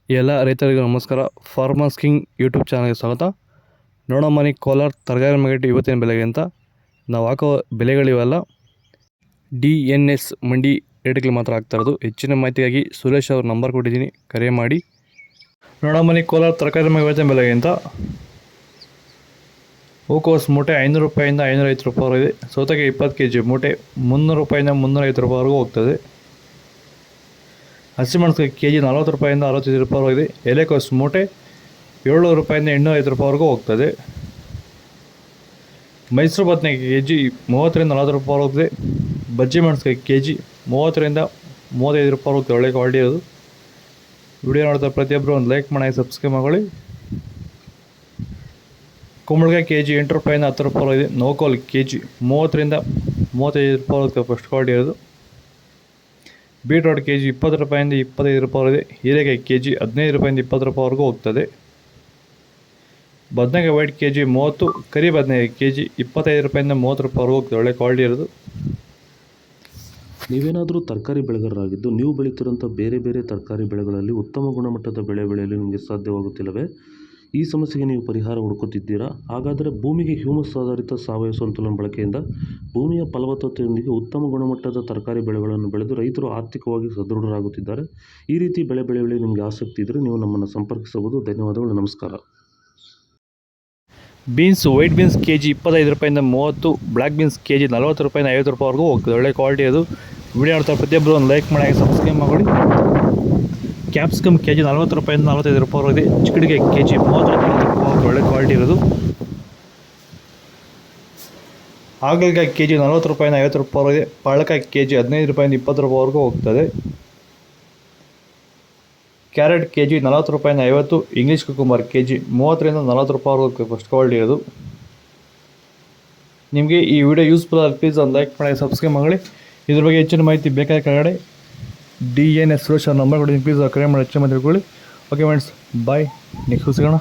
ಎಲ್ಲ ರೈತರಿಗೂ ನಮಸ್ಕಾರ. ಫಾರ್ಮರ್ಸ್ ಕಿಂಗ್ ಯೂಟ್ಯೂಬ್ ಚಾನಲ್ಗೆ ಸ್ವಾಗತ. ನೋಡೋ ಮನೆ ಕೋಲಾರ ತರಕಾರಿ ಮಾರ್ಕೆಟ್ ಇವತ್ತಿನ ಬೆಲೆಗೆ ಅಂತ ನಾವು ಹಾಕೋ ಬೆಲೆಗಳಿವೆಲ್ಲ DNS ಮಂಡಿ ರೇಟ್ಗಳು ಮಾತ್ರ ಆಗ್ತಾ ಇರೋದು. ಹೆಚ್ಚಿನ ಮಾಹಿತಿಗಾಗಿ ಸುರೇಶ್ ಅವ್ರ ನಂಬರ್ ಕೊಟ್ಟಿದ್ದೀನಿ, ಕರೆ ಮಾಡಿ. ನೋಡೋ ಮನೆ ಕೋಲಾರ ತರಕಾರಿ ಮಾರ್ಕೆಟ್ ಇವತ್ತಿನ ಬೆಲೆಗೆ ಅಂತ ಹೂಕೋಸು ಮೂಟೆ 500 ರೂಪಾಯಿಂದ 550 ರೂಪಾಯಿ ಇದೆ. ಸೌತೆಕಾಯಿ 20 kg ಮೂಟೆ 300 ರೂಪಾಯಿಂದ 350 ರೂಪಾಯಿವರೆಗೂ ಹೋಗ್ತದೆ. ಹಸಿಮೆಣಸಿನಕಾಯಿ kg 40 ರೂಪಾಯಿಂದ 65 ರೂಪಾಯಿ ಇದೆ. ಎಲೆಕೋಸು ಮೂಟೆ 700 ರೂಪಾಯಿಂದ 850 ರೂಪಾಯಿವರೆಗೂ ಹೋಗ್ತದೆ. ಮೈಸೂರು ಬದನೆಕಾಯಿ kg 30ರಿಂದ 40 ರೂಪಾಯಿ ಹೋಗ್ತದೆ. ಬಜ್ಜಿ ಮೆಣಸಿನಕಾಯಿ kg 30ರಿಂದ 35 ರೂಪಾಯಿ ಹೋಗ್ತದೆ. ಒಳ್ಳೆ ಕ್ವಾಲಿಟಿ ಇರೋದು. ವಿಡಿಯೋ ನೋಡ್ತಾರೆ ಪ್ರತಿಯೊಬ್ಬರು ಒಂದು ಲೈಕ್ ಮಾಡಿ, ಸಬ್ಸ್ಕ್ರೈಬ್ ಮಾಡ್ಕೊಳ್ಳಿ. ಕುಂಬಳಕಾಯಿ kg 8 ರೂಪಾಯಿಂದ 10 ರೂಪಾಯಿ ಇದೆ. ನೋಕೋಲ್ kg 30ರಿಂದ 35 ರೂಪಾಯಿ ಹೋಗ್ತದೆ. ಫಸ್ಟ್ ಕ್ವಾಲಿಟಿ ಇರೋದು. ಬೀಟ್ರೋಟ್ kg 20 ರೂಪಾಯಿಂದ 25 ರೂಪಾಯಿ ಇದೆ. ಹೀರೆಕಾಯಿ kg 15 ರೂಪಾಯಿಂದ 20 ರೂಪಾಯಿವರೆಗೂ ಹೋಗ್ತದೆ. ಬದನೆಕಾಯಿ ವೈಟ್ kg 30, ಕರಿ ಬದನೆಕಾಯಿ kg 25 ರೂಪಾಯಿಂದ 30 ರೂಪಾಯಿವರೆಗೂ ಹೋಗ್ತದೆ. ಒಳ್ಳೆ ಕ್ವಾಲಿಟಿ ಇರೋದು. ನೀವೇನಾದರೂ ತರಕಾರಿ ಬೆಳೆಗಾರರಾಗಿದ್ದು ನೀವು ಬೆಳೀತಿರೋಂಥ ಬೇರೆ ಬೇರೆ ತರಕಾರಿ ಬೆಳೆಗಳಲ್ಲಿ ಉತ್ತಮ ಗುಣಮಟ್ಟದ ಬೆಳೆ ಬೆಳೆಯಲು ನಿಮಗೆ ಸಾಧ್ಯವಾಗುತ್ತಿಲ್ಲವೇ? ಈ ಸಮಸ್ಯೆಗೆ ನೀವು ಪರಿಹಾರ ಹುಡುಕುತ್ತಿದ್ದೀರಾ? ಹಾಗಾದರೆ ಭೂಮಿಗೆ ಹ್ಯೂಮಸ್ ಆಧಾರಿತ ಸಾವಯವ ಸಂತುಲನ ಬಳಕೆಯಿಂದ ಭೂಮಿಯ ಫಲವತ್ತತೆಯೊಂದಿಗೆ ಉತ್ತಮ ಗುಣಮಟ್ಟದ ತರಕಾರಿ ಬೆಳೆಗಳನ್ನು ಬೆಳೆದು ರೈತರು ಆರ್ಥಿಕವಾಗಿ ಸದೃಢರಾಗುತ್ತಿದ್ದಾರೆ. ಈ ರೀತಿ ಬೆಳೆ ಬೆಳೆಯಲು ನಿಮಗೆ ಆಸಕ್ತಿ ಇದ್ದರೆ ನೀವು ನಮ್ಮನ್ನು ಸಂಪರ್ಕಿಸಬಹುದು. ಧನ್ಯವಾದಗಳು, ನಮಸ್ಕಾರ. ಬೀನ್ಸ್ ವೈಟ್ ಬೀನ್ಸ್ kg 25 ರೂಪಾಯಿಂದ 30, ಬ್ಲ್ಯಾಕ್ ಬೀನ್ಸ್ kg 40 ರೂಪಾಯಿಂದ 50 ರೂಪಾಯಿವರೆಗೂ ಹೋಗ್ತದೆ. ಒಳ್ಳೆ ಕ್ವಾಲಿಟಿ ಅದು. ವಿಡಿಯೋ ನೋಡ್ತಾರೆ ಪ್ರತಿಯೊಬ್ಬರು ಒಂದು ಲೈಕ್ ಮಾಡಿ, ಸಬ್ಸ್ಕ್ರೈಬ್ ಮಾಡಿ. ಕ್ಯಾಪ್ಸಿಕಮ್ kg 40 ರೂಪಾಯಿಂದ 45 ರೂಪಾಯಿ ಇದೆ. ಚಿಕ್ಕಡಿಕಾಯಿ kg 30 ರೂಪಾಯಿ, ಒಳ್ಳೆ ಕ್ವಾಲಿಟಿ ಇರೋದು. ಹಾಗಲಕಾಯಿ kg 40 ರೂಪಾಯಿಂದ 50 ರೂಪಾಯಿ ಇದೆ. ಪಾಳಕಾಯಿ kg 15 ರೂಪಾಯಿಂದ 20 ರೂಪಾಯಿವರೆಗೂ ಹೋಗ್ತದೆ. ಕ್ಯಾರೆಟ್ kg 40 ರೂಪಾಯಿಂದ 50, ಇಂಗ್ಲೀಷ್ ಕುಕುಂಬರ್ kg 30ರಿಂದ 40 ರೂಪಾಯಿವರೆಗೂ ಫಸ್ಟ್ ಕ್ವಾಲಿಟಿ ಇರೋದು. ನಿಮಗೆ ಈ ವಿಡಿಯೋ ಯೂಸ್ಫುಲ್ ಆಗಿ ಪ್ಲೀಸ್ ಒಂದು ಲೈಕ್ ಮಾಡಿ, ಸಬ್ಸ್ಕ್ರೈಬ್ ಮಾಡಿ. ಇದ್ರ ಬಗ್ಗೆ ಹೆಚ್ಚಿನ ಮಾಹಿತಿ ಬೇಕಾದ ಕೆಳಗಡೆ DNS ಸುರೇಶ್ ನಂಬರ್ ಕೊಡಿ, ಪ್ಲೀಸ್ ಕರೆ ಮಾಡಿ ಹೆಚ್ಚಿನ ಮಾಹಿತಿ ತಿಳ್ಕೊಳ್ಳಿ. ಓಕೆ ಫ್ರೆಂಡ್ಸ್, ಬಾಯ್. ನೆಕ್ಸ್ಟ್ ಸಿಗೋಣ.